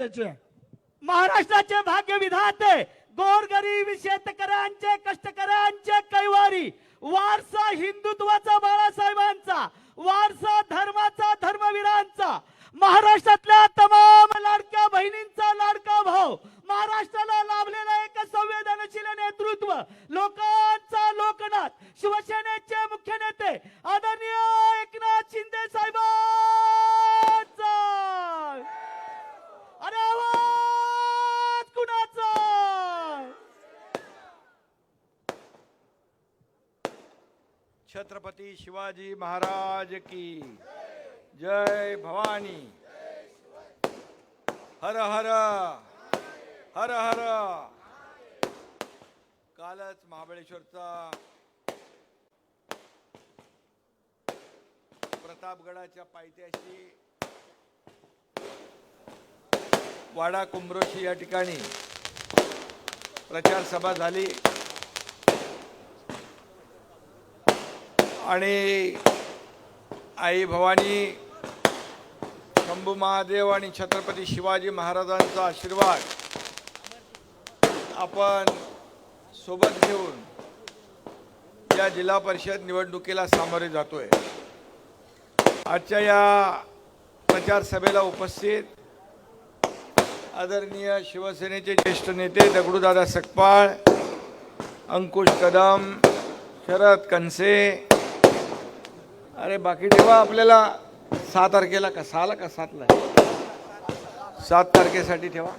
महाराष्ट्राचे भाग्य विधाते गोरगरीब शेतकऱ्यांचे कष्टकऱ्यांचे कैवारी वारसा हिंदुत्वाचा बाळासाहेबांचा वारसा धर्माचा धर्मवीरांचा महाराष्ट्रातल्या तमाम लाडक्या बहिणींचा लाडका भाऊ महाराष्ट्राला लाभलेला एक संवेदनशील नेतृत्व लोकांचा लोकनाथ शिवसेनेचे मुख्य नेते आदरणीय एकनाथ शिंदे साहेबांचा अरे आवाज कुणाचा छत्रपती शिवाजी महाराज की जय भवानी हर हर हर हर। कालच महाबळेश्वरचा प्रतापगडाच्या पायथ्याशी वाडा कुंभरोशी या ठिकाणी प्रचार सभा झाली आणि आई भवानी शंभू महादेव आणि छत्रपती शिवाजी महाराजांचा आशीर्वाद आपण सोबत घेऊन या जिल्हा परिषद निवडणुकीला सामोरे जातोय। आजच्या या प्रचार सभेला उपस्थित आदरणीय शिवसेनेचे ज्येष्ठ नेते दगडूदादा सकपाळ, अंकुश कदम, शरद कनसे, अरे बाकी ठेवा आपल्याला 6 तारखेला का 6ला का 7ला 7 तारखेसाठी ठेवा।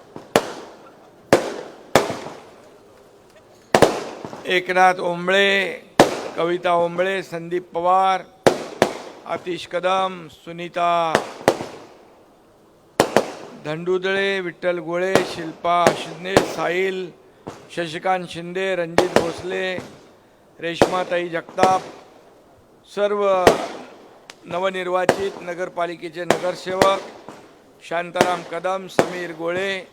एकनाथ ओंबळे, कविता ओंबळे, संदीप पवार, आतिश कदम, सुनीता धंडुदळे, विठ्ठल गोळे, शिल्पा शिंदे, साहिल, शशिकांत शिंदे, रणजित भोसले, रेश्माताई जगताप, सर्व नवनिर्वाचित नगरपालिकेचे नगरसेवक, शांताराम कदम, समीर गोळे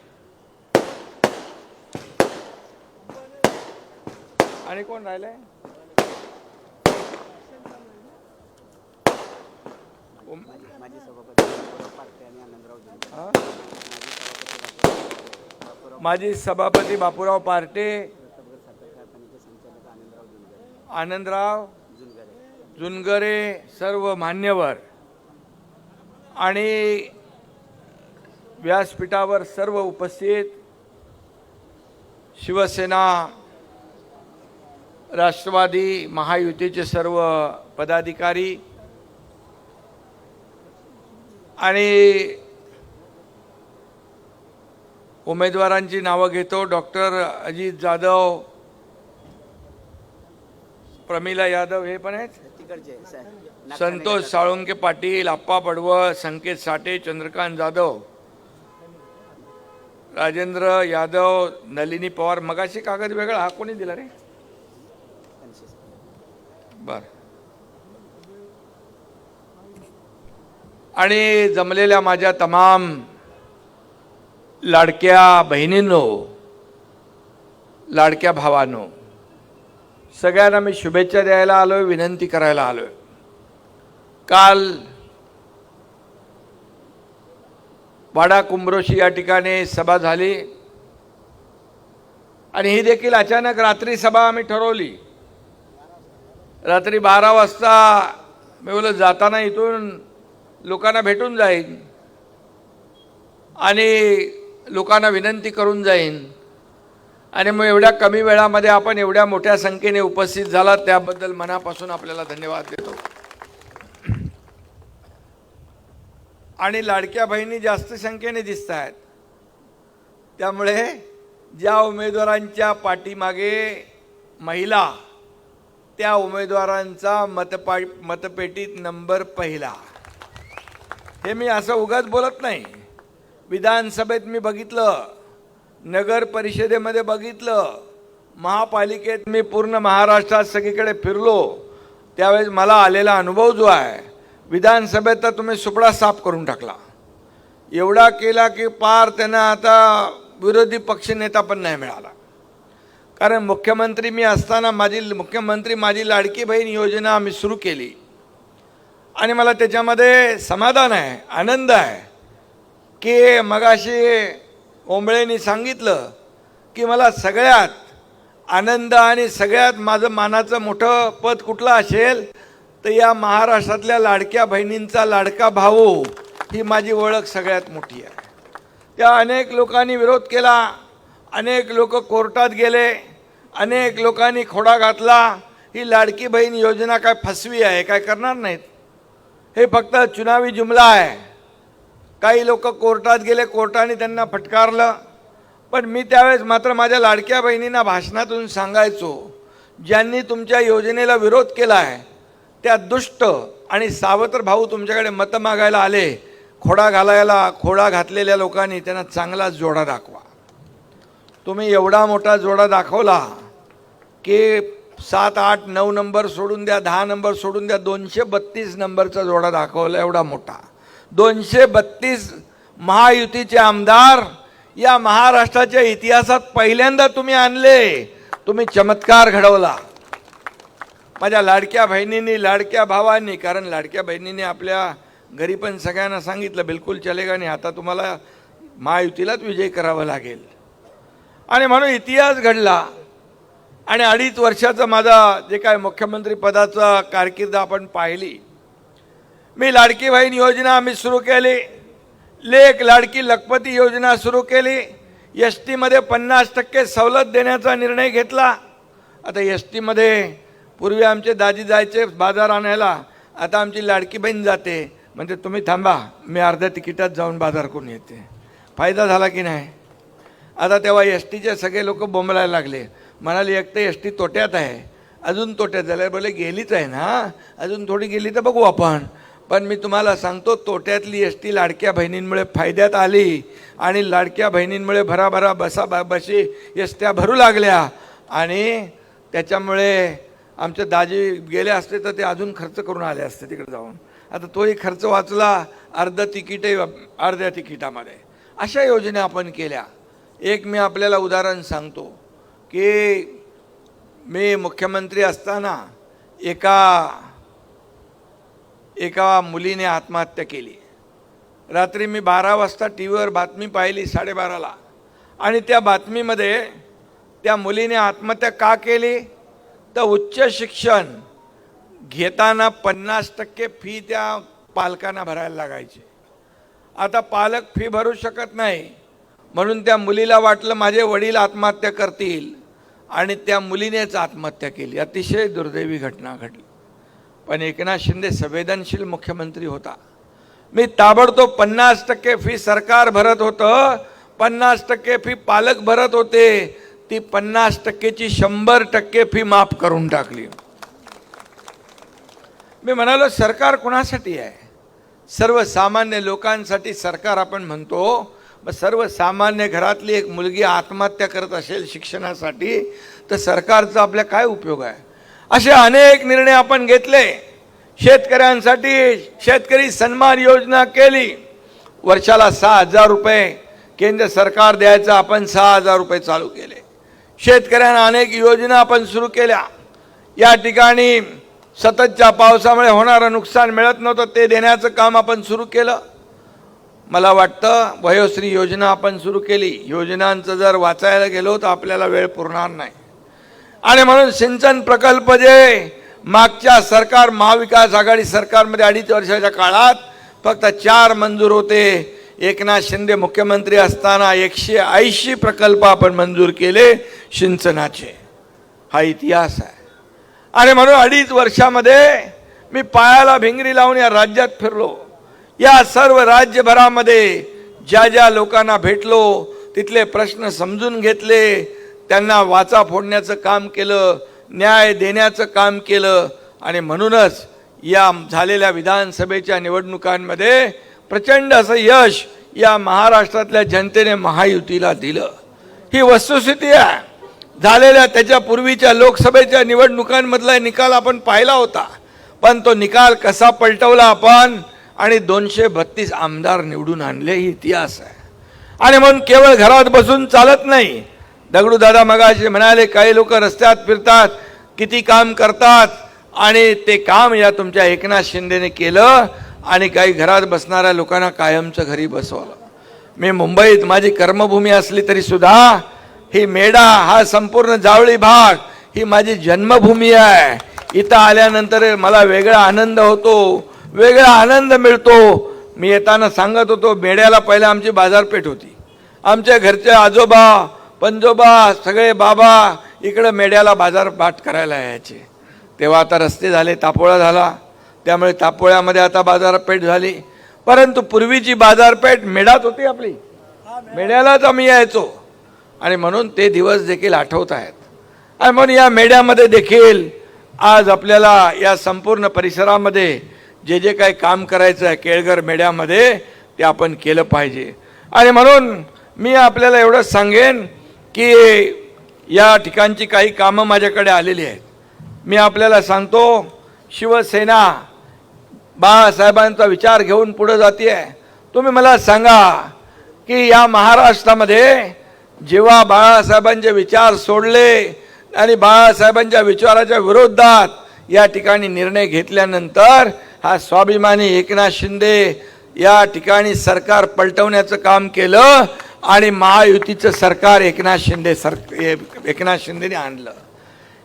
आणि कोण राहिले माजी सभापती बापूराव पार्टे, आनंदराव जुनगरे, सर्व मान्यवर आणि व्यासपीठावर सर्व उपस्थित शिवसेना राष्ट्रवादी महायुतीचे सर्व पदाधिकारी आणि उमेदवारांची नावं घेतो। डॉक्टर अजित जाधव, प्रमिला यादव हे पण आहेत, संतोष साळुंके पाटील, आप्पा पडवळ, संकेत साठे, चंद्रकांत जाधव, राजेंद्र यादव, नलिनी पवार। मगाशी कागद वेगळा, हा कोणी दिला रे? बर। आणि जमलेल्या माझ्या तमाम लाडक्या बहिणींनो, लाडक्या भावांनो, सगळ्यांना मी शुभेच्छा द्यायला आलोय, विनंती करायला आलोय। काल वाडा कुंभरोशी या ठिकाणी सभा झाली आणि ही देखील अचानक रात्री सभा आम्ही ठरवली। रात्री 12 वाजता मी बोललो जाताना इथून लोकांना भेटून जाईन आणि लोकांना विनंती करून जाईन आणि मग एवढ्या कमी वेळामध्ये आपण एवढ्या मोठ्या संख्येने उपस्थित झालात त्याबद्दल मनापासून आपल्याला धन्यवाद देतो। आणि लाडक्या बहिणी जास्त संख्येने दिसत आहेत, त्यामुळे ज्या उमेदवारांच्या पाठीमागे महिला त्या उमेदवारांचा मतपेटीत नंबर पहिला। हे मी असं उगाच बोलत नाही, विधानसभेत मी बघितलं, नगर परिषदेमध्ये बघितलं, महापालिकेत मी पूर्ण महाराष्ट्रात सगळीकडे फिरलो, त्यावेळेस मला आलेला अनुभव जो आहे, विधानसभेत तर तुम्ही सुपडा साफ करून टाकला, एवढा केला की पार त्यांना आता विरोधी पक्षनेता पण नाही मिळाला। कारण मुख्यमंत्री मी असताना माझी लाडकी बहीण योजना आम्ही सुरू केली आणि मला त्याच्यामध्ये समाधान आहे, आनंद आहे। की मगाशी ओंबळेंनी सांगितलं की मला सगळ्यात आनंद आणि सगळ्यात माझं मानाचं मोठं पद कुठलं असेल तर या महाराष्ट्रातल्या लाडक्या बहिणींचा लाडका भाऊ ही माझी ओळख सगळ्यात मोठी आहे. त्या अनेक लोकांनी विरोध केला, अनेक लोक कोर्टात गेले, अनेक लोकांनी खोडा घातला. ही लाडकी बहीण योजना काय फसवी आहे, काय करणार नाहीत, हे फक्त चुनावी जुमला आहे. काही लोक कोर्टात गेले, कोर्टाने त्यांना फटकारलं. पण मी त्यावेळेस मात्र माझ्या लाडक्या बहिणींना भाषणातून सांगायचो, ज्यांनी तुमच्या योजनेला विरोध केला आहे त्या दुष्ट आणि सावत्र भाऊ तुमच्याकडे मतं मागायला आले, खोडा घातलेल्या लोकांनी त्यांना चांगला जोडा दाखवा. तुम्ही एवढा मोठा जोडा दाखवला की 7, 8, 9 नंबर सोडून द्या, 10 नंबर सोडून द्या, 232 नंबरचा जोडा दाखवला एवढा मोठा. 232 महायुतीचे आमदार या महाराष्ट्राच्या इतिहासात पहिल्यांदा तुम्ही आणले. तुम्ही चमत्कार घडवला. माझ्या लाडक्या बहिणींनी, लाडक्या भावांनी, कारण लाडक्या बहिणींनी आपल्या घरी पण सगळ्यांना सांगितलं बिलकुल चलेगा नाही, आता तुम्हाला महायुतीलाच विजय करावा लागेल. आणि म्हणून इतिहास घडला. आणि 2.5 वर्षाचा माझा जे काय मुख्यमंत्री पदाचा कारकीर्द आपण पाहिली. मी लाडकी बहीण योजना आम्ही सुरू केली, लेक लाडकी लखपती योजना सुरू केली, एस टीमध्ये 50% सवलत देण्याचा निर्णय घेतला. आता एस टीमध्ये पूर्वी आमचे दाजी जायचे बाजार आणायला, आता आमची लाडकी बहीण जाते, म्हणजे तुम्ही थांबा मी अर्ध्या तिकिटात जाऊन बाजार करून येते. फायदा झाला की नाही? आता तेव्हा एस टीचे सगळे लोक बोंबलायला लागले, म्हणाले एक तर एस टी तोट्यात आहे, अजून तोट्यात झालं. बोले गेलीच आहे ना, अजून थोडी गेली तर बघू आपण. पण मी तुम्हाला सांगतो, तोट्यातली एस टी लाडक्या बहिणींमुळे फायद्यात आली. आणि लाडक्या बहिणींमुळे भराभरा बशी एस त्या भरू लागल्या. आणि त्याच्यामुळे आमचे दाजी गेले असते तर ते अजून खर्च करून आले असते तिकडे जाऊन. आता तोही खर्च वाचला, अर्ध्या तिकिटामध्ये. अशा योजना आपण केल्या. एक मी आपल्याला उदाहरण सांगतो की मी मुख्यमंत्री असताना एका मुलीने आत्महत्या केली. रात्री मी 12 वाजता टी व्हीवर बातमी पाहिली, 12:30ला. आणि त्या बातमीमध्ये त्या मुलीने आत्महत्या का केली तर उच्च शिक्षण घेताना 50% फी त्या पालकांना भरायला लागायची. आता पालक फी भरू शकत नाही, म्हणून त्या मुलीला वाटलं माझे वडील आत्महत्या करतील आणि त्या मुलीनेच आत्महत्या केली. अतिशय दुर्दैवी घटना घडली. पण एकनाथ शिंदे संवेदनशील मुख्यमंत्री होता. मी ताबडतोब 50% फी सरकार भरत होतं, 50% फी पालक भरत होते. ती 50%ची 100% फी माफ करून टाकली. मी म्हणालो सरकार कोणासाठी आहे? सर्वसामान्य लोकांसाठी सरकार आपण म्हणतो. मग सर्वसामान्य घरातली एक मुलगी आत्महत्या करत असेल शिक्षणासाठी तर सरकारचा आपल्या काय उपयोग आहे? असे अनेक निर्णय आपण घेतले. शेतकऱ्यांसाठी शेतकरी सन्मान योजना केली. वर्षाला 6,000 रुपये केंद्र सरकार द्यायचं, आपण 6,000 रुपये चालू केले. शेतकऱ्यांना अनेक योजना आपण सुरू केल्या. या ठिकाणी सततच्या पावसामुळे होणारं नुकसान मिळत नव्हतं, ते देण्याचं काम आपण सुरू केलं. मला वाटतं वयोश्री योजना आपण सुरू केली. योजनांचं जर वाचायला गेलो तर आपल्याला वेळ पुरणार नाही. आणि म्हणून सिंचन प्रकल्प जे मागच्या सरकार महाविकास आघाडी सरकारमध्ये 2.5 वर्षाच्या काळात फक्त 4 मंजूर होते, एकनाथ शिंदे मुख्यमंत्री असताना 180 प्रकल्प आपण मंजूर केले सिंचनाचे. हा इतिहास आहे. आणि म्हणून 2.5 वर्षामध्ये मी पायाला भिंगरी लावून या राज्यात फिरलो. या सर्व राज्यभरामध्ये ज्या ज्या लोकांना भेटलो तिथले प्रश्न समजून घेतले, त्यांना वाचा फोडण्याचं काम केलं, न्याय देण्याचं काम केलं. आणि म्हणूनच या झालेल्या विधानसभेच्या निवडणुकांमध्ये प्रचंड असं यश या महाराष्ट्रातल्या जनतेने महायुतीला दिलं. ही वस्तुस्थिती आहे. झालेल्या त्याच्या पूर्वीच्या लोकसभेच्या निवडणुकांमधला निकाल आपण पाहिला होता, पण तो निकाल कसा पलटवला आपण आणि 232 आमदार निवडून आणले, ही इतिहास आहे. आणि म्हणून केवळ घरात बसून चालत नाही. दगडू दादा मगाशी म्हणाले काही लोक रस्त्यात फिरतात, किती काम करतात, आणि ते काम या तुमच्या एकनाथ शिंदेने केलं आणि काही घरात बसणाऱ्या लोकांना कायमचं घरी बसवलं. मी मुंबईत माझी कर्मभूमी असली तरी सुद्धा ही मेढा हा संपूर्ण जावळी भाग ही माझी जन्मभूमी आहे. इथं आल्यानंतर मला वेगळा आनंद होतो, वेगळा आनंद मिळतो. मी येताना सांगत होतो, मेढ्याला पहिला आमची बाजारपेठ होती. आमच्या घरचे आजोबा पंजोबा सगळे बाबा इकडं मेढ्याला बाजारपाठ करायला यायचे. तेव्हा आता रस्ते झाले, तापोळा झाला, त्यामुळे तापोळ्यामध्ये आता बाजारपेठ झाली. परंतु पूर्वीची बाजारपेठ मेढ्यात होती आपली, मेढ्यालाच आम्ही यायचो. आणि म्हणून ते दिवस देखील आठवत आहेत. आणि म्हणून या मेढ्यामध्ये देखील आज आपल्याला या संपूर्ण परिसरामध्ये जे जे काही काम करायचं आहे केळघर मेढ्यामध्ये ते आपण केलं पाहिजे. आणि म्हणून मी आपल्याला एवढंच सांगेन की या ठिकाणची काही कामं माझ्याकडे आलेली आहेत. मी आपल्याला सांगतो, शिवसेना बाळासाहेबांचा विचार घेऊन पुढे जाते आहे. तुम्ही मला सांगा की या महाराष्ट्रामध्ये जेव्हा बाळासाहेबांचे विचार सोडले आणि बाळासाहेबांच्या विचाराच्या विरोधात या ठिकाणी निर्णय घेतल्यानंतर हा स्वाभिमानी एकनाथ शिंदे या ठिकाणी सरकार पलटवण्याचं काम केलं आणि महायुतीचं सरकार एकनाथ शिंदेने आणलं.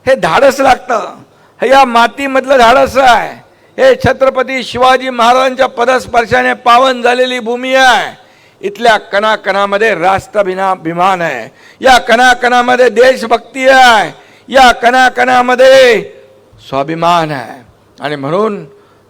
हे धाडस लागतं, हे या मातीमधलं धाडस आहे. हे छत्रपती शिवाजी महाराजांच्या पदस्पर्शाने पावन झालेली भूमी आहे. इथल्या कणाकणामध्ये राष्ट्राभिमान आहे, या कणाकणामध्ये देशभक्ती आहे, या कणाकणामध्ये स्वाभिमान आहे. आणि म्हणून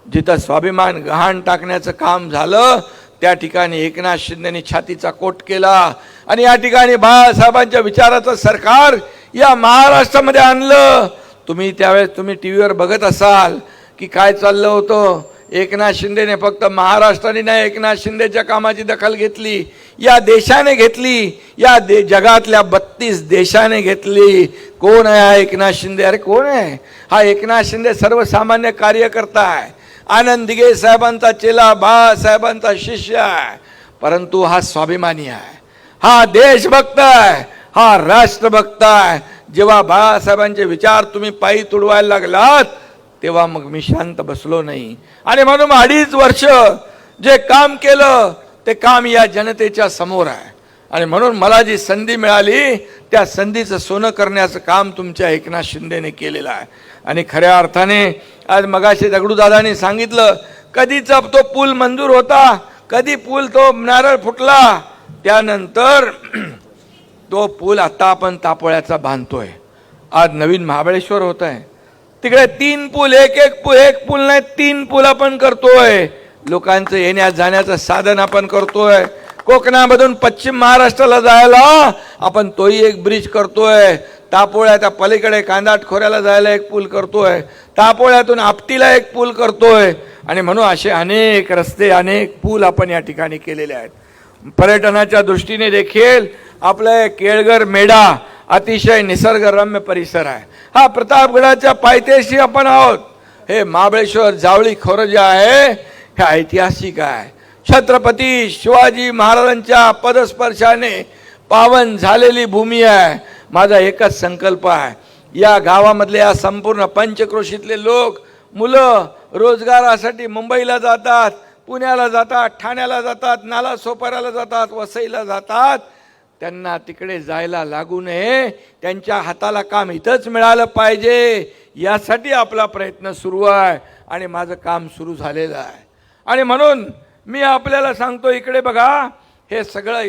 जिथं स्वाभिमान गहाण टाकण्याचं काम झालं त्या ठिकाणी एकनाथ शिंदेने छातीचा कोट केला आणि या ठिकाणी बाळासाहेबांच्या विचाराचं सरकार या महाराष्ट्रामध्ये आणलं. त्यावेळेस तुम्ही टीव्हीवर बघत असाल की काय चाललं होतं. एकनाथ शिंदेने फक्त महाराष्ट्राने नाही, एकनाथ शिंदेच्या कामाची दखल घेतली, या देशाने घेतली, या जगातल्या 32 देशाने घेतली. कोण आहे हा एकनाथ शिंदे? अरे कोण आहे हा एकनाथ शिंदे? सर्वसामान्य कार्यकर्ता आहे, आनंद दिघे साहेबांचा चेला, बाळासाहेबांचा शिष्य आहे. परंतु हा स्वाभिमानी आहे, हा देशभक्त आहे, हा राष्ट्रभक्त आहे. जेव्हा बाळासाहेबांचे विचार तुम्ही पायी तुडवायला लागलात तेव्हा मग मी शांत बसलो नाही. आणि म्हणून 2.5 वर्ष जे काम केलं ते काम या जनतेच्या समोर आहे. आणि म्हणून मला जी संधी मिळाली त्या संधीचं सोनं करण्याचं काम तुमच्या एकनाथ शिंदेने केलेलं आहे. आणि खऱ्या अर्थाने आज मगाशी दगडूदादांनी सांगितलं, कधीचा तो पूल मंजूर होता, कधी पूल तो नारळ फुटला, त्यानंतर तो पूल आता आपण तापोळ्याचा बांधतोय. आज नवीन महाबळेश्वर होत आहे, तिकडे 3 पूल, एक पूल नाही 3 पूल आपण करतोय. लोकांचं येण्या जाण्याचं साधन आपण करतोय. कोकणामधून पश्चिम महाराष्ट्राला जायला आपण तोही एक ब्रिज करतोय. तापोळ्याच्या पलीकडे कांदाट खोऱ्याला जायला एक पूल करतोय. तापोळ्यातून आपटीला एक पूल करतोय. आणि म्हणून असे अनेक रस्ते, अनेक पूल आपण या ठिकाणी केलेले आहेत. पर्यटनाच्या दृष्टीने देखील आपलं केळघर मेढा अतिशय निसर्गरम्य परिसर आहे. हा प्रतापगडाच्या पायथ्याशी आपण आहोत. हे महाबळेश्वर जावळी खोरं जे आहे हे ऐतिहासिक आहे. छत्रपती शिवाजी महाराजांच्या पदस्पर्शाने पावन झालेली भूमी आहे. माझा एकच संकल्प आहे, या गावामधले या संपूर्ण पंचक्रोशीतले लोक, मुलं रोजगारासाठी मुंबईला जातात, पुण्याला जातात, ठाण्याला जातात, नालासोपाऱ्याला जातात, वसईला जातात. त्यांना तिकडे जायला लागू नये, त्यांच्या हाताला काम इथंच मिळालं पाहिजे, यासाठी आपला प्रयत्न सुरू आहे आणि माझं काम सुरू झालेलं आहे. आणि म्हणून मी आपल्याला सांगतो, इकडे बघा, हे सगळं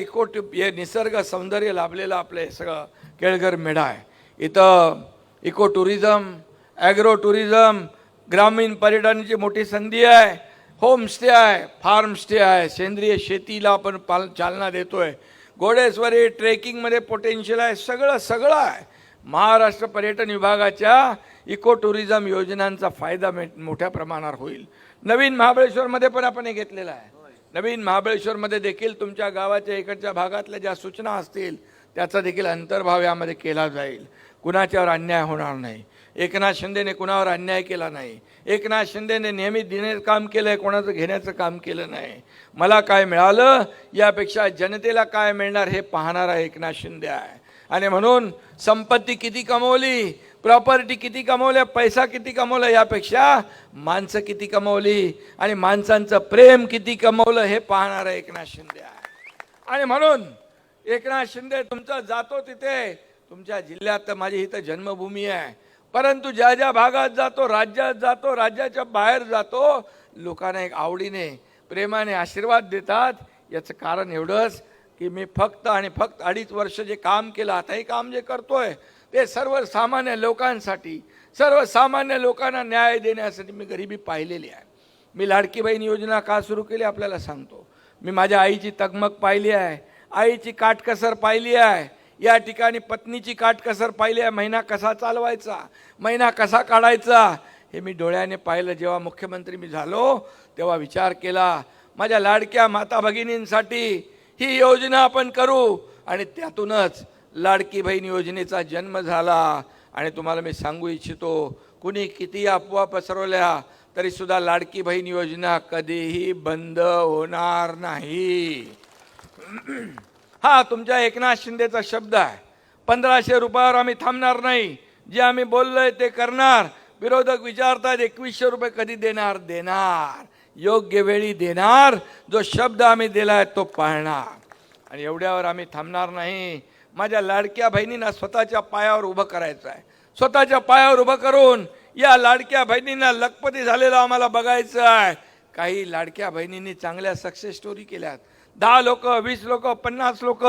हे निसर्ग सौंदर्य लाभलेलं आपलं हे सगळं केळघर मेढा आहे. इथं इको टुरिझम, ॲग्रो टुरिझम, ग्रामीण पर्यटनाची मोठी संधी आहे. होमस्टे आहे, फार्म स्टे आहे, सेंद्रिय शेतीला आपण चालना देतोय. घोडेस्वारी, ट्रेकिंगमध्ये पोटेन्शियल आहे, सगळं आहे. महाराष्ट्र पर्यटन विभागाच्या इको टुरिझम योजनांचा फायदा मोठ्या प्रमाणावर होईल. नवीन महाबळेश्वरमध्ये पण आपण हे घेतलेलं आहे. नवीन महाबळेश्वरमध्ये देखील तुमच्या गावाच्या इकडच्या भागातल्या ज्या सूचना असतील त्याचा देखील अंतर्भाव यामध्ये केला जाईल. कुणाच्यावर अन्याय होणार नाही. एकनाथ शिंदेने कुणावर अन्याय केला नाही. एकनाथ शिंदेने नेहमी देण्याचं काम केलं आहे, कोणाचं घेण्याचं काम केलं नाही. मला काय मिळालं यापेक्षा जनतेला काय मिळणार हे पाहणारा एकनाथ शिंदे आहे. आणि म्हणून संपत्ती किती कमवली, प्रॉपर्टी किती कमवल्या, पैसा किती कमवला यापेक्षा माणसं किती कमवली आणि माणसांचं प्रेम किती कमवलं हे पाहणारा एकनाथ शिंदे आहे. आणि म्हणून एकनाथ शिंदे तुमचा जातो तिथे, तुमच्या जिल्ह्यात तर माझी इथं जन्मभूमी आहे, परंतु ज्या ज्या भागात जातो, राज्यात जातो, राज्याच्या बाहेर जातो, लोकांना एक आवडीने प्रेमाने आशीर्वाद देतात. याचं कारण एवढंच की मी फक्त आणि फक्त 2.5 वर्ष जे काम केलं, आताही काम जे करतोय ते सर्वसामान्य लोकांसाठी, सर्वसामान्य लोकांना न्याय देण्यासाठी मी गरिबी पाहिलेली आहे. मी लाडकी बहीण योजना का सुरू केली आपल्याला सांगतो. मी माझ्या आईची तगमग पाहिली आहे, आईची काटकसर पाहिली आहे, या ठिकाणी पत्नीची काटकसर पाहिली आहे. महिना कसा चालवायचा, महिना कसा काढायचा हे मी डोळ्याने पाहिलं. जेव्हा मुख्यमंत्री मी झालो तेव्हा विचार केला माझ्या लाडक्या माता भगिनींसाठी ही योजना आपण करू, आणि त्यातूनच लाडकी बहीण योजनेचा जन्म झाला. आणि तुम्हाला मी सांगू इच्छितो, कुणी किती अफवा पसरवल्या तरी सुद्धा लाडकी बहीण योजना कधीही बंद होणार नाही. हा तुमच्या एकनाथ शिंदेचा शब्द आहे. 1500 रुपयावर आम्ही थांबणार नाही, जे आम्ही बोललोय ते करणार. विरोधक विचारतात 2100 रुपये कधी देणार, देणार योग्य वेळी देणार. जो शब्द आम्ही दिलाय तो पाळणार. आणि एवढ्यावर आम्ही थांबणार नाही. माझ्या लाडक्या बहिणींना स्वतःच्या पायावर उभं करायचं आहे. स्वतःच्या पायावर उभं करून या लाडक्या बहिणींना लखपती झालेलं आम्हाला बघायचं आहे. काही लाडक्या बहिणींनी चांगल्या सक्सेस स्टोरी केल्यात. 10 लोक, 20 लोक, 50 लोक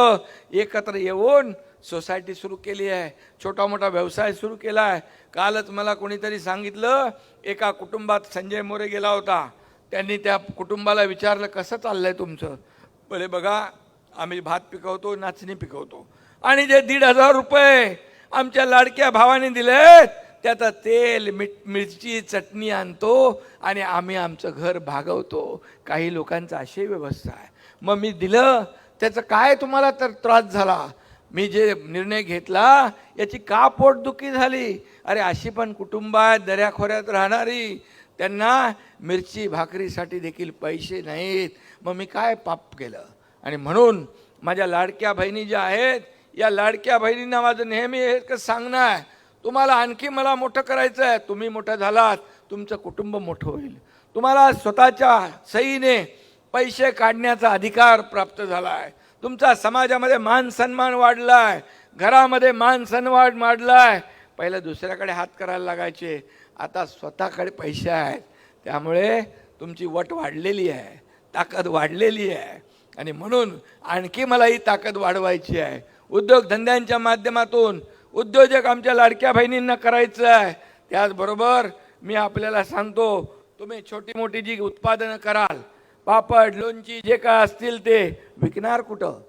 एकत्र येऊन सोसायटी सुरू केली आहे, छोटा मोठा व्यवसाय सुरू केला आहे. कालच मला कोणीतरी सांगितलं, एका कुटुंबात संजय मोरे गेला होता. त्यांनी त्या कुटुंबाला विचारलं कसं चाललंय तुमचं. बोले बघा आम्ही भात पिकवतो, नाचणी पिकवतो, आणि जे 1,500 रुपये आमच्या लाडक्या भावाने दिलेत त्याचं तेल, मिरची, चटणी आणतो आणि आम्ही आमचं घर भागवतो. काही लोकांचा अशी व्यवस्था आहे. मग मी दिलं, त्याचं काय तुम्हाला तर त्रास झाला, मी जे निर्णय घेतला याची का पोटदुखी झाली. अरे अशी पण कुटुंब आहेत दऱ्याखोऱ्यात राहणारी, त्यांना मिरची भाकरीसाठी देखील पैसे नाहीत. मग मी काय पाप केलं. आणि म्हणून माझ्या लाडक्या बहिणी ज्या आहेत, या लाडक्या बहिणींना माझं नेहमी एकच सांगणं आहे, तुम्हाला आणखी मला मोठं करायचं आहे. तुम्ही मोठं झालात, तुमचं कुटुंब मोठं होईल. तुम्हाला स्वतःच्या सहीने पैसे काढण्याचा अधिकार प्राप्त झाला आहे. तुमचा समाजामध्ये मान सन्मान वाढला आहे, घरामध्ये मान सन्मान वाढला आहे. पहिलं दुसऱ्याकडे हात करायला लागायचे, आता स्वतःकडे पैसे आहेत. त्यामुळे तुमची वट वाढलेली आहे, ताकद वाढलेली आहे. आणि म्हणून आणखी मला ही ताकद वाढवायची आहे. उद्योगधंद्यांच्या माध्यमातून उद्योजक आमच्या लाडक्या बहिणींना करायचं आहे. त्याचबरोबर मी आपल्याला सांगतो, तुम्ही छोटी मोठी जी उत्पादनं कराल, पापड, लोणची जे काय असतील ते विकणार कुठं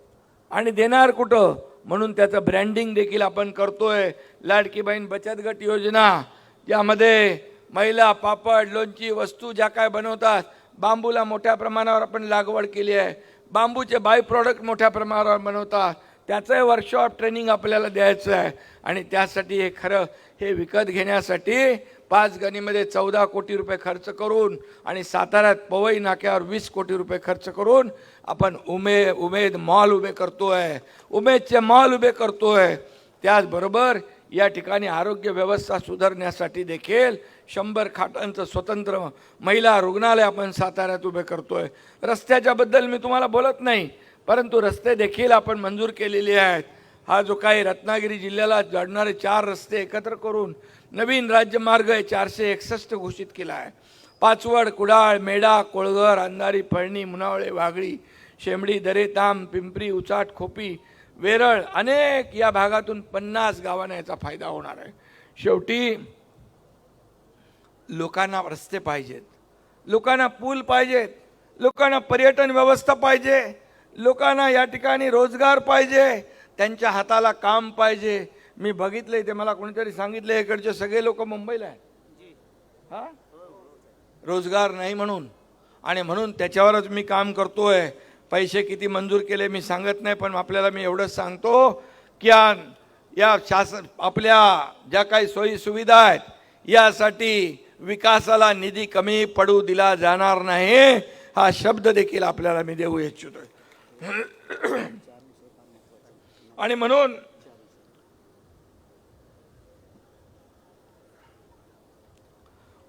आणि देणार कुठं, म्हणून त्याचं ब्रँडिंग देखील आपण करतोय. लाडकी बहीण बचत गट योजना, ज्यामध्ये महिला पापड, लोणची वस्तू ज्या काय बनवतात, बांबूला मोठ्या प्रमाणावर आपण लागवड केली आहे, बांबूचे बाय प्रॉडक्ट मोठ्या प्रमाणावर बनवतात, त्याचं वर्कशॉप ट्रेनिंग आपल्याला द्यायचं आहे. आणि त्यासाठी हे खरं हे विकत घेण्यासाठी 5 गणीमध्ये 14 कोटी रुपये खर्च करून आणि साताऱ्यात पवई नाक्यावर 20 कोटी रुपये खर्च करून आपण उमेद मॉल उभे करतोय, उमेदचे मॉल उभे करतोय. त्याचबरोबर या ठिकाणी आरोग्य व्यवस्था सुधारण्यासाठी देखील 100 खाटांचं स्वतंत्र महिला रुग्णालय आपण साताऱ्यात उभे करतोय. रस्त्याच्याबद्दल मी तुम्हाला बोलत नाही, परंतु रस्ते देखील आपण मंजूर केलेले आहेत. हा जो काही रत्नागिरी जिल्ह्याला जोडणारे 4 रस्ते एकत्र करून नवीन राज्यमार्ग 461 घोषित केला आहे. पाचवड, कुडाळ, मेढा, कोळघर, अंधारी, फळणी, मुनावळे, वाघळी, शेंबडी, दरेताम, पिंपरी, उचाट, खोपी, वेरळ, अनेक या भागातून 50 गावांना याचा फायदा होणार आहे. शेवटी लोकांना रस्ते पाहिजेत, लोकांना पूल पाहिजेत, लोकांना पर्यटन व्यवस्था पाहिजे, लोकांना या ठिकाणी रोजगार पाहिजे, त्यांच्या हाताला काम पाहिजे. मी बघितले ते मला कोणीतरी सांगितले इकडचे सगळे लोक मुंबईला आहेत, हा रोजगार नाही म्हणून. आणि म्हणून त्याच्यावरच मी काम करतोय. पैसे किती मंजूर केले मी सांगत नाही, पण आपल्याला मी एवढंच सांगतो की या शासन आपल्या ज्या काही सोयी सुविधा आहेत यासाठी विकासाला निधी कमी पडू दिला जाणार नाही, हा शब्द देखील आपल्याला मी देऊ इच्छितोय. आणि म्हणून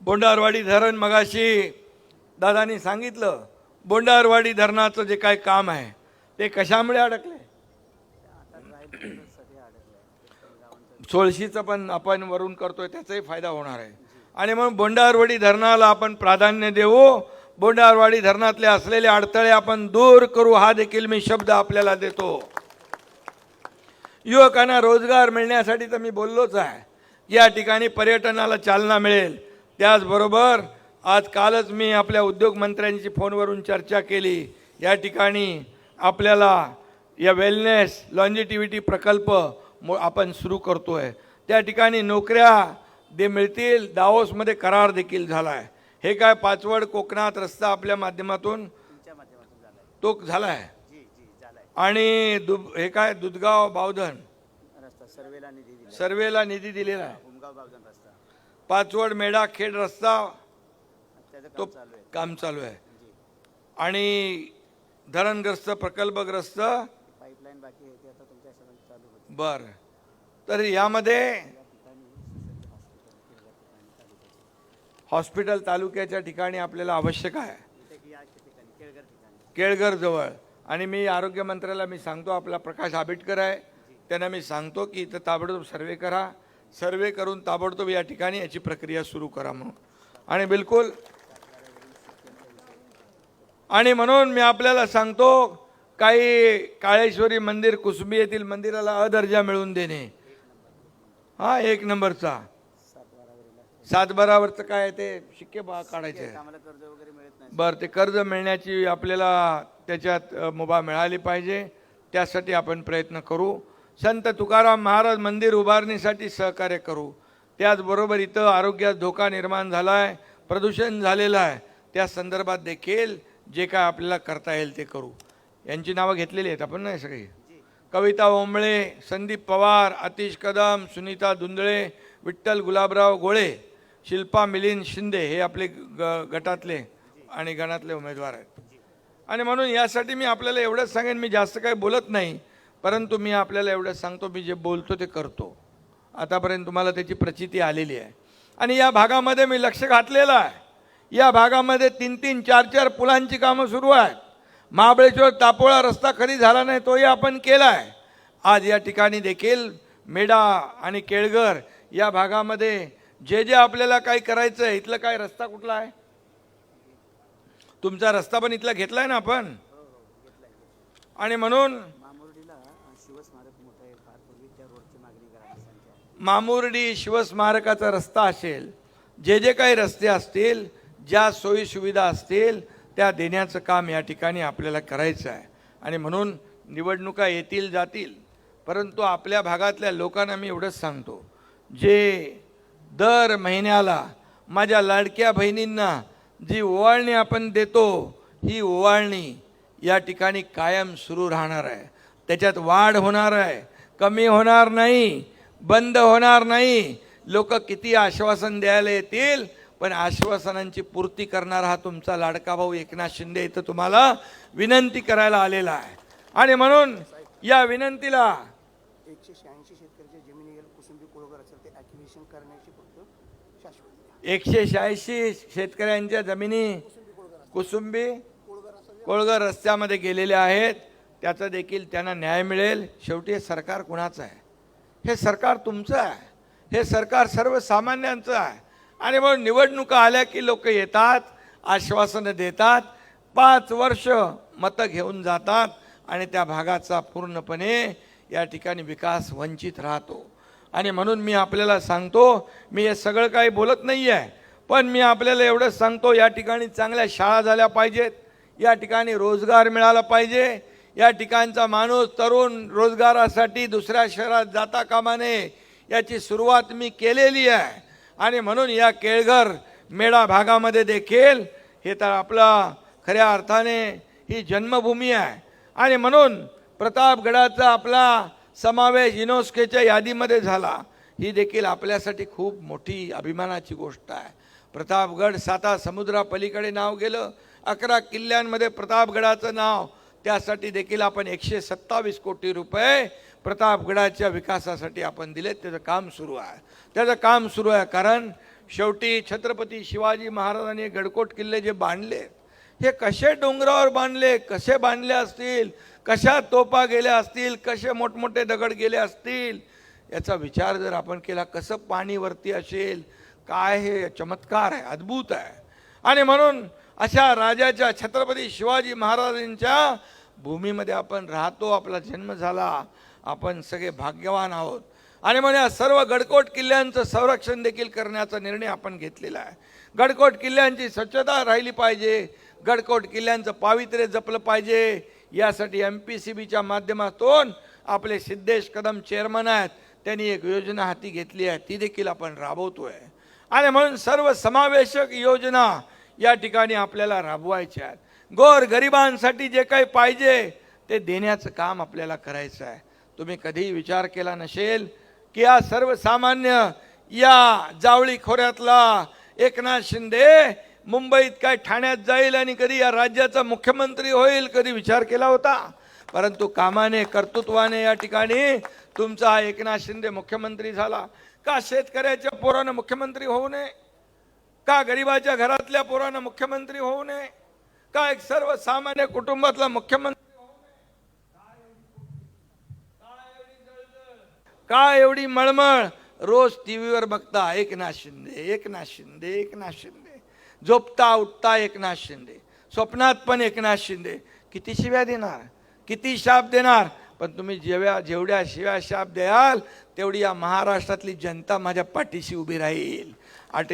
बोंडारवाडी धरण, मगाशी दादानी सांगितलं, बोंडारवाडी धरणाचं जे काही काम आहे, ते कशामुळे अडकले? सोळशीचं पण आपण वरून करतोय, त्याचाही फायदा होणार आहे. आणि म्हणून बोंडारवाडी धरणाला आपण प्राधान्य देऊ. बोंडारवाडी धरणातले असलेले अडथळे आपण दूर करू, हा देखील मी शब्द आपल्याला देतो. युवकांना रोजगार मिळण्यासाठी तर मी बोललोच आहे. या ठिकाणी पर्यटनाला चालना मिळेल. त्याचबरोबर आज कालच मी आपल्या उद्योग मंत्र्यांची फोनवरून चर्चा केली. या ठिकाणी आपल्याला या वेलनेस लॉन्जिटिव्हिटी प्रकल्प आपण सुरू करतोय. त्या ठिकाणी नोकऱ्या मिळतील. दावोसमध्ये करार देखील झाला आहे. हे काय पाचवड कोकणात रस्ता आपल्या माध्यमातून तो झाला आहे. आणि हे काय दुधगाव बावधन सर्वेला निधी दिलेला आहे. पाचवड मेढा खेड रस्ता तो काम चालू आहे. आणि धरणग्रस्त प्रकल्पग्रस्त बर. तर यामध्ये हॉस्पिटल तालुक्याच्या ठिकाणी आपल्याला आवश्यक आहे, केळघर जवळ. आणि मी आरोग्य मंत्र्याला मी सांगतो, आपला प्रकाश आंबेडकर आहे, त्यांना मी सांगतो की इथं ताबडतोब सर्वे करा. सर्वे करून ताबडतोब या ठिकाणी याची प्रक्रिया सुरू करा म्हणून. आणि बिलकुल आणि म्हणून मी आपल्याला सांगतो, काही काळेश्वरी मंदिर कुसुंबी येथील मंदिराला अदर्जा मिळवून देणे, हा 1 नंबरचा. 7/12वरचं काय ते शिक्के काढायचे. बरं, ते कर्ज मिळण्याची आपल्याला त्याच्यात मुभा मिळाली पाहिजे. त्यासाठी आपण प्रयत्न करू. संत तुकाराम महाराज मंदिर उभारणीसाठी सहकार्य करू. त्याचबरोबर इथं आरोग्यात धोका निर्माण झाला आहे, प्रदूषण झालेलं आहे, त्या संदर्भात देखील जे काय आपल्याला करता येईल ते करू. यांची नावं घेतलेली आहेत आपण नाही सगळी. कविता ओंबळे, संदीप पवार, आतिश कदम, सुनीता धुंदळे, विठ्ठल गुलाबराव गोळे, शिल्पा मिलिंद शिंदे हे आपले गटातले आणि गणातले उमेदवार आहेत. आणि म्हणून यासाठी मी आपल्याला एवढंच सांगेन, मी जास्त काही बोलत नाही, परंतु मी आपल्याला एवढंच सांगतो, मी जे बोलतो ते करतो. आतापर्यंत तुम्हाला त्याची प्रचिती आलेली आहे. आणि या भागामध्ये मी लक्ष घातलेलं आहे. या भागामध्ये 3-3, 4-4 पुलांची कामं सुरू आहेत. महाबळेश्वर तापोळा रस्ता कधी झाला नाही, तोही आपण केला आहे. आज या ठिकाणी देखील मेढा आणि केळघर या भागामध्ये जे आपल्याला काही करायचं आहे. इथलं काय रस्ता कुठला आहे? तुमचा रस्ता पण इथला घेतलाय ना आपण. आणि म्हणून मामुर्डी शिवस्मारकाचा रस्ता असेल, जे काही रस्ते असतील, ज्या सोयी सुविधा असतील त्या देण्याचं काम या ठिकाणी आपल्याला करायचं आहे. आणि म्हणून निवडणुका येतील जातील, परंतु आपल्या भागातल्या लोकांना मी एवढंच सांगतो, जे दर महिन्याला माझ्या लाडक्या बहिणींना जी ओवाळणी आपण देतो, ही ओवाळणी या ठिकाणी कायम सुरू राहणार आहे. त्याच्यात वाढ होणार आहे, कमी होणार नाही, बंद होणार नाही. लोक किती आश्वासन द्यायला येतील, पण आश्वासनांची पूर्ती करणारा हा तुमचा लाडका भाऊ एकनाथ शिंदे इथं तुम्हाला विनंती करायला आलेला आहे. आणि म्हणून या विनंतीला 186 शेतकऱ्याच्या जमिनीवर कुसुंबी कोळगर असेल ते ॲक्टिव्हेशन करण्याची फक्त शाश्वती. 186 शेतकऱ्यांच्या जमिनी कुसुंबी कोळगर रस्त्यामध्ये गेलेल्या आहेत. त्याचा देखील त्यांना न्याय मिळेल. शेवटी हे सरकार कुणाचं आहे? हे सरकार तुमचं आहे. हे सरकार सर्वसामान्यांचं आहे. आणि म्हणून निवडणुका आल्या की लोक येतात, आश्वासनं देतात, 5 वर्ष मतं घेऊन जातात आणि त्या भागाचा पूर्णपणे या ठिकाणी विकास वंचित राहतो. आणि म्हणून मी आपल्याला सांगतो, मी हे सगळं काही बोलत नाही आहे, पण मी आपल्याला एवढंच सांगतो, या ठिकाणी चांगल्या शाळा झाल्या पाहिजेत, या ठिकाणी रोजगार मिळाला पाहिजे, या ठिकाणचा माणूस तरुण रोजगारासाठी दुसऱ्या शहरात जाता कामा नये, याची सुरुवात मी केलेली आहे. आणि म्हणून या केळघर मेढा भागामध्ये देखील हे तर आपला खऱ्या अर्थाने ही जन्मभूमी आहे. आणि म्हणून प्रतापगडाचा आपला समावेश युनेस्कोच्या यादीमध्ये झाला, ही देखील आपल्यासाठी खूप मोठी अभिमानाची गोष्ट आहे. प्रतापगड 7 समुद्रापलीकडे नाव गेलं. 11 किल्ल्यांमध्ये प्रतापगडाचं नाव, त्यासाठी देखील आपण 127 कोटी रुपये प्रतापगडाच्या विकासासाठी आपण दिले. त्याचं काम सुरू आहे. कारण शेवटी छत्रपती शिवाजी महाराजांनी गडकोट किल्ले जे बांधले, हे कसे डोंगरावर बांधले, कसे बांधले असतील, कशा तोपा गेल्या असतील, कसे मोठमोठे दगड गेले असतील, याचा विचार जर आपण केला, कसं पाणी वरती असेल, काय हे चमत्कार आहे, अद्भुत आहे. आणि म्हणून अशा राजाच्या छत्रपती शिवाजी महाराजांच्या भूमीमध्ये आपण राहतो, आपला जन्म झाला, आपण सगळे भाग्यवान आहोत. आणि म्हणून या सर्व गडकोट किल्ल्यांचं संरक्षण देखील करण्याचा निर्णय आपण घेतलेला आहे. गडकोट किल्ल्यांची स्वच्छता राहिली पाहिजे, गडकोट किल्ल्यांचं पावित्र्य जपलं पाहिजे. यासाठी MPCBच्या माध्यमातून आपले सिद्धेश कदम चेअरमन आहेत, त्यांनी एक योजना हाती घेतली आहे, ती देखील आपण राबवतोय. आणि म्हणून सर्व समावेशक योजना या ठिकाणी आपल्याला राबवायच्या आहेत. गोर गरिबांसाठी जे काही पाहिजे ते देण्याचं काम आपल्याला करायचं आहे. तुम्ही कधीही विचार केला नसेल की या सर्वसामान्य या जावळी खोऱ्यातला एकनाथ शिंदे मुंबईत काय ठाण्यात जाईल आणि कधी या राज्याचा मुख्यमंत्री होईल, कधी विचार केला होता? परंतु कामाने, कर्तृत्वाने या ठिकाणी तुमचा हा एकनाथ शिंदे मुख्यमंत्री झाला. का शेतकऱ्याच्या पोरानं मुख्यमंत्री होऊ नये? का गरिबाच्या घरातल्या पोरानं मुख्यमंत्री होऊ नये? का एक सर्वसामान्य कुटुंबातला मुख्यमंत्री होऊ नये? का एवढी मळमळ? रोज टीव्हीवर बघता एकनाथ शिंदे, एकनाथ शिंदे, एकनाथ शिंदे, झोपता उठता एकनाथ शिंदे, स्वप्नात पण एकनाथ शिंदे. किती शिव्या देणार, किती शाप देणार? पण तुम्ही जेवढ्या शिव्या शाप द्याल तेवढी या महाराष्ट्रातली जनता माझ्या पाठीशी उभी राहील,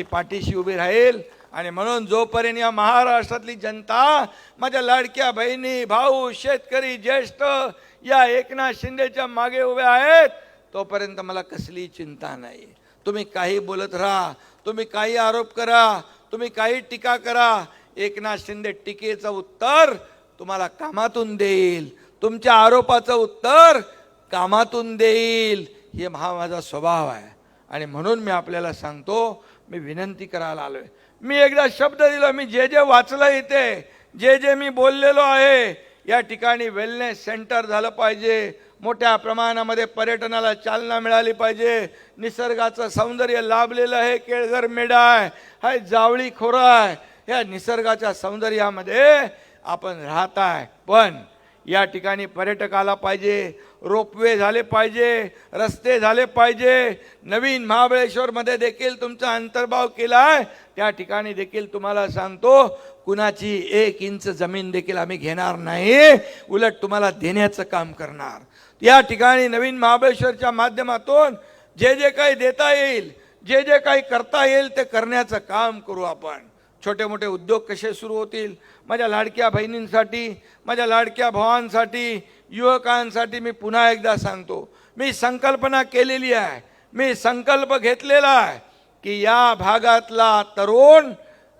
पाठीशी उभी राहील. आणि म्हणून जोपर्यंत या महाराष्ट्रातली जनता माझ्या लाडक्या बहिणी, भाऊ, शेतकरी, ज्येष्ठ या एकनाथ शिंदेच्या मागे उभे आहेत, तोपर्यंत मला कसली चिंता नाही. तुम्ही काही बोलत राहा, तुम्ही काही आरोप करा, तुम्ही काही टीका करा, एकनाथ शिंदे टीकेचं उत्तर तुम्हाला कामातून देईल, तुमच्या आरोपाचं उत्तर कामातून देईल. हे माझा स्वभाव आहे. आणि म्हणून मी आपल्याला सांगतो, मी विनंती करायला आलोय. मी एकदा शब्द दिला, मी जे जे वाचलं इथे, जे जे मी बोललेलो आहे, या ठिकाणी वेलनेस सेंटर झालं पाहिजे, मोठ्या प्रमाणामध्ये पर्यटनाला चालना मिळाली पाहिजे, निसर्गाचं सौंदर्य लाभलेलं आहे, केळझर मेढा आहे, हा जावळी खोरा आहे, या निसर्गाच्या सौंदर्यामध्ये आपण राहत आहे. पण या ठिकाणी पर्यटक आला पाहिजे, रोपवे झाले पाहिजे, रस्ते झाले पाहिजे. नवीन महाबळेश्वरमध्ये देखील तुमचा अंतर्भाव केला आहे, त्या ठिकाणी देखील तुम्हाला सांगतो, कुणाची 1 इंच जमीन देखील आम्ही घेणार नाही, उलट तुम्हाला देण्याचं काम करणार. या ठिकाणी नवीन महाबळेश्वरच्या माध्यमातून जे जे काही देता येईल, जे जे काही करता येईल ते करण्याचं काम करू आपण. छोटे मोठे उद्योग कसे सुरू होतील, माझ्या लाडक्या बहिणींसाठी, माझ्या लाडक्या भावांसाठी, युवकांसाठी मी पुन्हा एकदा सांगतो, मी संकल्पना केलेली आहे, मी संकल्प घेतलेला आहे की या भागातला तरुण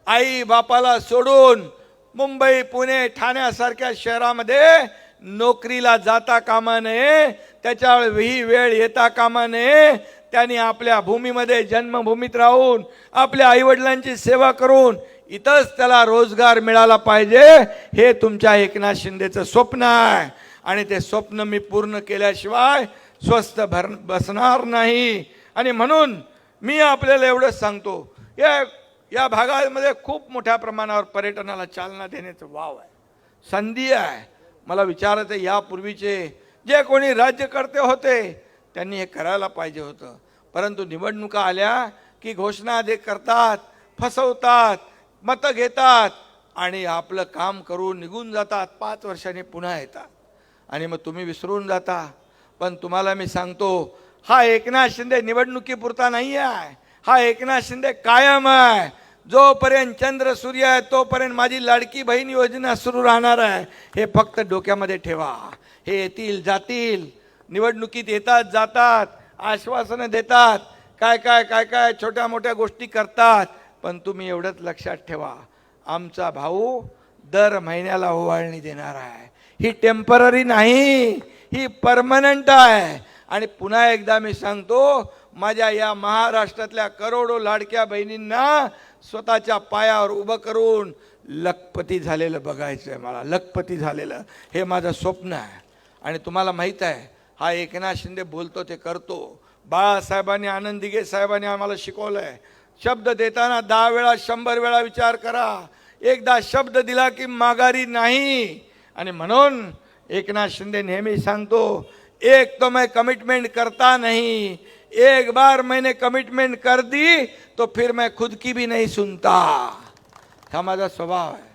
आई बापाला सोडून मुंबई, पुणे, ठाण्यासारख्या शहरामध्ये नोकरीला जाता कामा नये, त्याच्यावर ही वेळ येता कामा नये. त्यांनी आपल्या भूमीमध्ये, जन्मभूमीत राहून आपल्या आईवडिलांची सेवा करून इथंच त्याला रोजगार मिळाला पाहिजे. हे तुमच्या एकनाथ शिंदेचं स्वप्न आहे आणि ते स्वप्न मी पूर्ण केल्याशिवाय स्वस्थ बसणार नाही. आणि म्हणून मी आपल्याला एवढंच सांगतो, या भागामध्ये खूप मोठ्या प्रमाणावर पर्यटनाला चालना देण्याचं वाव आहे, संधी आहे. मला विचारायचं, यापूर्वीचे जे कोणी राज्यकर्ते होते त्यांनी हे करायला पाहिजे होतं, परंतु निवडणुका आल्या की घोषणा करतात, फसवतात, मतं घेतात आणि आपलं काम करून निघून जातात. 5 वर्षांनी पुन्हा येतात आणि मग तुम्ही विसरून जाता. पण तुम्हाला मी सांगतो, हा एकनाथ शिंदे निवडणुकीपुरता नाही आहे, हा एकनाथ शिंदे कायम आहे. जोपर्यंत चंद्र सूर्य आहे तोपर्यंत माझी लाडकी बहीण योजना सुरू राहणार आहे. हे फक्त डोक्यामध्ये ठेवा. हे येतील जातील, निवडणुकीत येतात जातात, आश्वासनं देतात, काय काय काय काय छोट्या मोठ्या गोष्टी करतात. पण तुम्ही एवढंच लक्षात ठेवा, आमचा भाऊ दर महिन्याला ओवाळणी देणार आहे. ही टेम्पररी नाही, ही परमनंट आहे. आणि पुन्हा एकदा मी सांगतो, माझ्या या महाराष्ट्रातल्या करोडो लाडक्या बहिणींना स्वतःच्या पायावर उभं करून लखपती झालेलं बघायचं आहे मला, लखपती झालेलं. हे माझं स्वप्न आहे. आणि तुम्हाला माहीत आहे, हा एकनाथ शिंदे बोलतो ते करतो. बाळासाहेबांनी, आनंद दिघे साहेबांनी आम्हाला शिकवलं आहे, शब्द देताना 10 वेळा 100 वेळा विचार करा. एकदा शब्द दिला की माघारी नाही. आणि म्हणून एकनाथ शिंदे नेहमी सांगतो, एक तो मैं कमिटमेंट करता नहीं, एक बार मैंने कमिटमेंट कर दी तो फिर मैं खुद की भी नहीं सुनता. हा माझा स्वभाव आहे,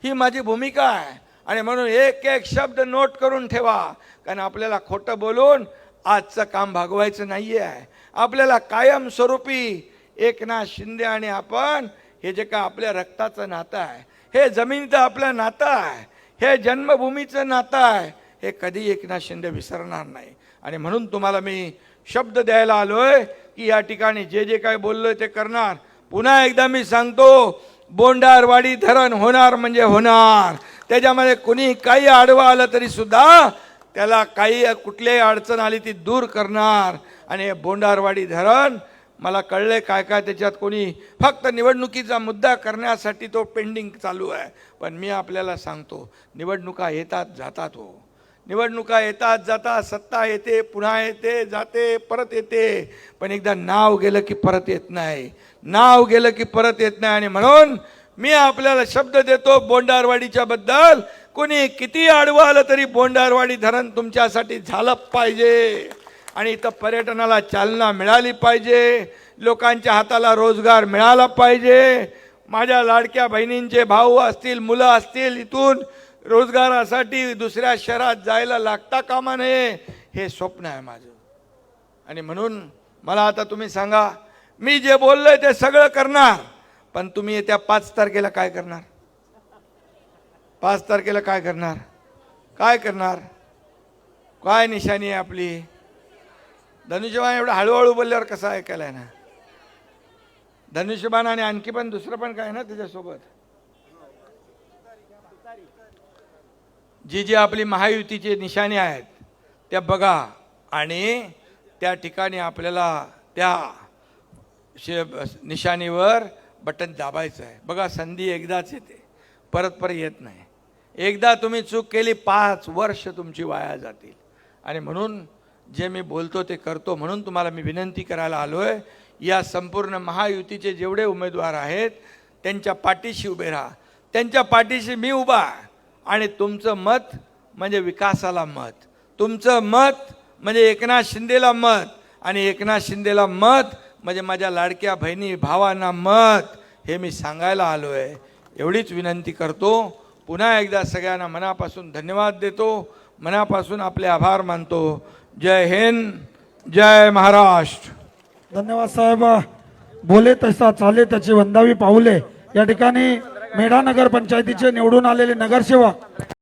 ही माझी भूमिका आहे. आणि म्हणून एक एक शब्द नोट करून ठेवा, कारण आपल्याला खोटं बोलून आजचं काम भागवायचं नाही आहे. आपल्याला कायमस्वरूपी एकनाथ शिंदे आणि आपण हे जे का आपल्या रक्ताचं नातं आहे, हे जमिनीचं आपलं नातं आहे, हे जन्मभूमीचं नातं आहे, हे कधी एकनाथ शिंदे विसरणार नाही. आणि म्हणून तुम्हाला मी शब्द द्यायला आलोय की या ठिकाणी जे जे काय बोललोय ते करणार. पुन्हा एकदा मी सांगतो, बोंडारवाडी धरण होणार म्हणजे होणार. त्याच्यामध्ये कुणी काही आडवं आलं तरी सुद्धा त्याला काही कुठलीही अडचण आली ती दूर करणार. आणि हे बोंडारवाडी धरण मला कळले काय काय त्याच्यात कोणी फक्त निवडणुकीचा मुद्दा करण्यासाठी तो पेंडिंग चालू आहे. पण मी आपल्याला सांगतो, निवडणुका येतात जातात हो, निवडणुका येतात जातात, सत्ता येते पुन्हा येते जाते परत येते, पण एकदा नाव गेलं की परत येत नाही, नाव गेलं की परत येत नाही. आणि म्हणून मी आपल्याला शब्द देतो, बोंडारवाडीच्या बद्दल कोणी किती आडवं आलं तरी बोंडारवाडी धरण तुमच्यासाठी झालं पाहिजे. आणि इथं पर्यटनाला चालना मिळाली पाहिजे, लोकांच्या हाताला रोजगार मिळाला पाहिजे. माझ्या लाडक्या बहिणींचे भाऊ असतील, मुलं असतील, इथून रोजगारासाठी दुसऱ्या शहरात जायला लागता कामा नये, हे स्वप्न आहे माझं. आणि म्हणून मला आता तुम्ही सांगा, मी जे बोललोय ते सगळं करणार, पण तुम्ही येत्या 5 तारखेला काय करणार? 5 तारखेला काय करणार? काय करणार? काय निशाणी आहे आपली? धनुष्यबाण एवढं हळूहळू बोलल्यावर कसं ऐकायला आहे ना? धनुष्यबाण आणि आणखी पण दुसरं पण काय ना त्याच्यासोबत, जी जी आपली महायुतीची निशाणी आहेत त्या बघा. आणि त्या ठिकाणी आपल्याला त्या निशाणीवर बटन दाबायचं आहे. बघा, संधी एकदाच येते, परत परत येत नाही. एकदा तुम्ही चूक केली 5 वर्ष तुमची वाया जातील. आणि म्हणून जे मी बोलतो ते करतो. म्हणून तुम्हाला मी विनंती करायला आलोय, या संपूर्ण महायुतीचे जेवढे उमेदवार आहेत त्यांच्या पाठीशी उभे राहा. त्यांच्या पाठीशी मी उभा आहे. आणि तुमचं मत म्हणजे विकासाला मत, तुमचं मत म्हणजे एकनाथ शिंदेला मत, आणि एकनाथ शिंदेला मत म्हणजे माझ्या लाडक्या बहिणी भावांना मत, हे मी सांगायला आलो आहे. एवढीच विनंती करतो. पुन्हा एकदा सगळ्यांना मनापासून धन्यवाद देतो, मनापासून आपले आभार मानतो. जय हिंद, जय महाराष्ट्र. धन्यवाद साहेब. बोले तसा चाले त्याची वंदावी पाऊले. या ठिकाणी मेढा नगर पंचायतीचे निवडून आलेले नगरसेवक